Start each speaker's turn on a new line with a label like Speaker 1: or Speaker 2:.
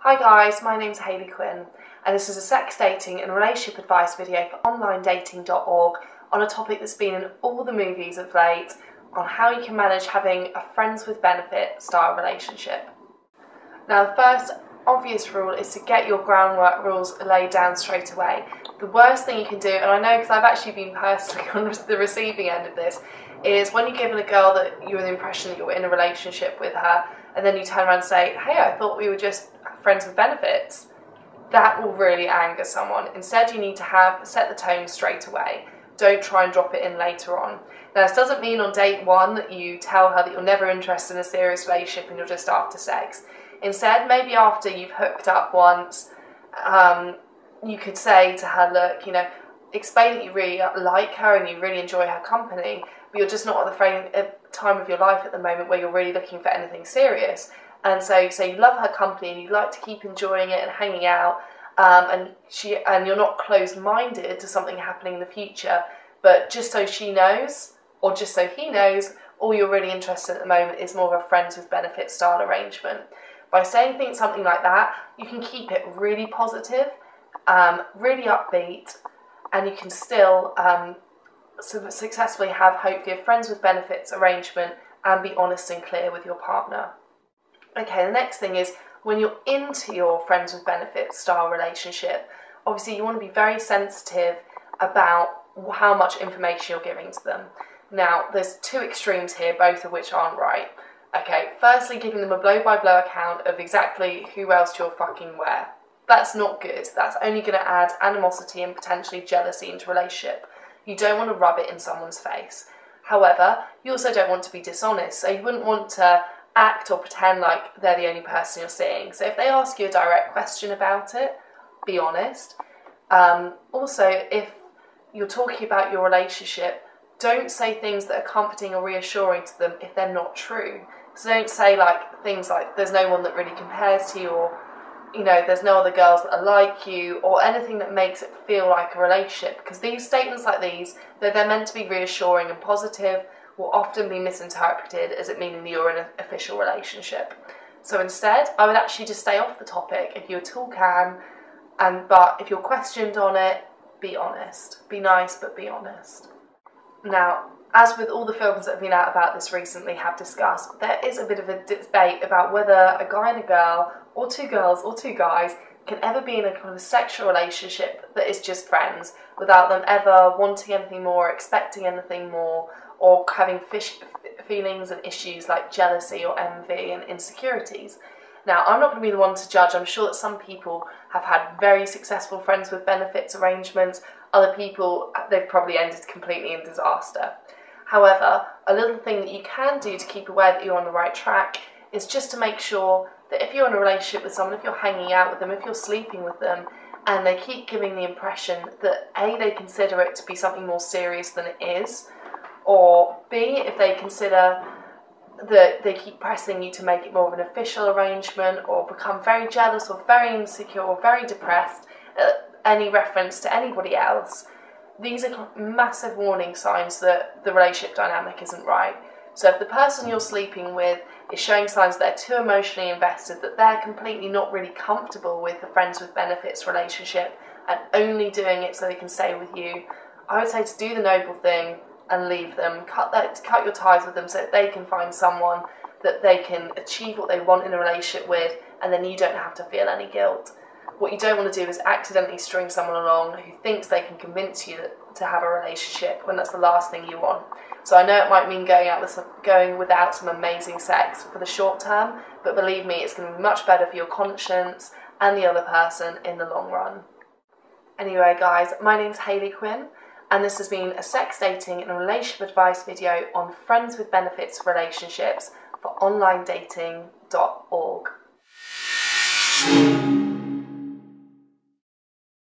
Speaker 1: Hi guys, my name's Hayley Quinn and this is a sex dating and relationship advice video for onlinedating.org on a topic that's been in all the movies of late on how you can manage having a friends with benefit style relationship. Now the first obvious rule is to get your groundwork rules laid down straight away. The worst thing you can do, and I know because I've actually been personally on the receiving end of this, is when you're giving a girl that you're the impression that you're in a relationship with her and then you turn around and say, hey, I thought we were just friends with benefits. That will really anger someone. Instead, you need to set the tone straight away. Don't try and drop it in later on. Now, this doesn't mean on date one that you tell her that you're never interested in a serious relationship and you're just after sex. Instead, maybe after you've hooked up once, you could say to her, look, explain that you really like her and you really enjoy her company, but you're just not at the time of your life at the moment where you're really looking for anything serious. And so you say you love her company and you'd like to keep enjoying it and hanging out, and you're not closed-minded to something happening in the future, but just so she knows, or just so he knows, all you're really interested in at the moment is more of a friends with benefit style arrangement. By saying something like that, you can keep it really positive, really upbeat, and you can still successfully have hopefully a friends with benefits arrangement and be honest and clear with your partner. Okay, the next thing is when you're into your friends with benefits style relationship, obviously you want to be very sensitive about how much information you're giving to them. Now, there's two extremes here, both of which aren't right. Okay, firstly, giving them a blow-by-blow account of exactly who else you're fucking where. That's not good. That's only going to add animosity and potentially jealousy into a relationship. You don't want to rub it in someone's face. However, you also don't want to be dishonest, so you wouldn't want to act or pretend like they're the only person you're seeing. So if they ask you a direct question about it, be honest. Also, if you're talking about your relationship, don't say things that are comforting or reassuring to them if they're not true. So don't say things like there's no one that really compares to you, or there's no other girls that are like you, or anything that makes it feel like a relationship, because these statements like these, they're meant to be reassuring and positive, will often be misinterpreted as it meaning that you're in an official relationship. So instead, I would actually just stay off the topic if you at all can, but if you're questioned on it, be honest. Be nice, but be honest. Now, as with all the films that have been out about this recently have discussed, there is a bit of a debate about whether a guy and a girl, or two girls or two guys, can ever be in a kind of sexual relationship that is just friends, without them ever wanting anything more, expecting anything more, or having feelings and issues like jealousy or envy and insecurities. Now, I'm not going to be the one to judge. I'm sure that some people have had very successful friends with benefits arrangements. Other people, they've probably ended completely in disaster. However, a little thing that you can do to keep aware that you're on the right track is just to make sure that if you're in a relationship with someone, if you're hanging out with them, if you're sleeping with them, and they keep giving the impression that A, they consider it to be something more serious than it is, or B, if they consider that they keep pressing you to make it more of an official arrangement, or become very jealous or very insecure or very depressed at any reference to anybody else, these are massive warning signs that the relationship dynamic isn't right. So if the person you're sleeping with is showing signs that they're too emotionally invested, that they're completely not really comfortable with the friends with benefits relationship and only doing it so they can stay with you, I would say to do the noble thing and leave them. Cut your ties with them so that they can find someone that they can achieve what they want in a relationship with, and then you don't have to feel any guilt. What you don't want to do is accidentally string someone along who thinks they can convince you to have a relationship when that's the last thing you want. So I know it might mean going without some amazing sex for the short term, but believe me, it's going to be much better for your conscience and the other person in the long run. Anyway guys, my name's Hayley Quinn, and this has been a sex dating and relationship advice video on friends with benefits relationships for onlinedating.org.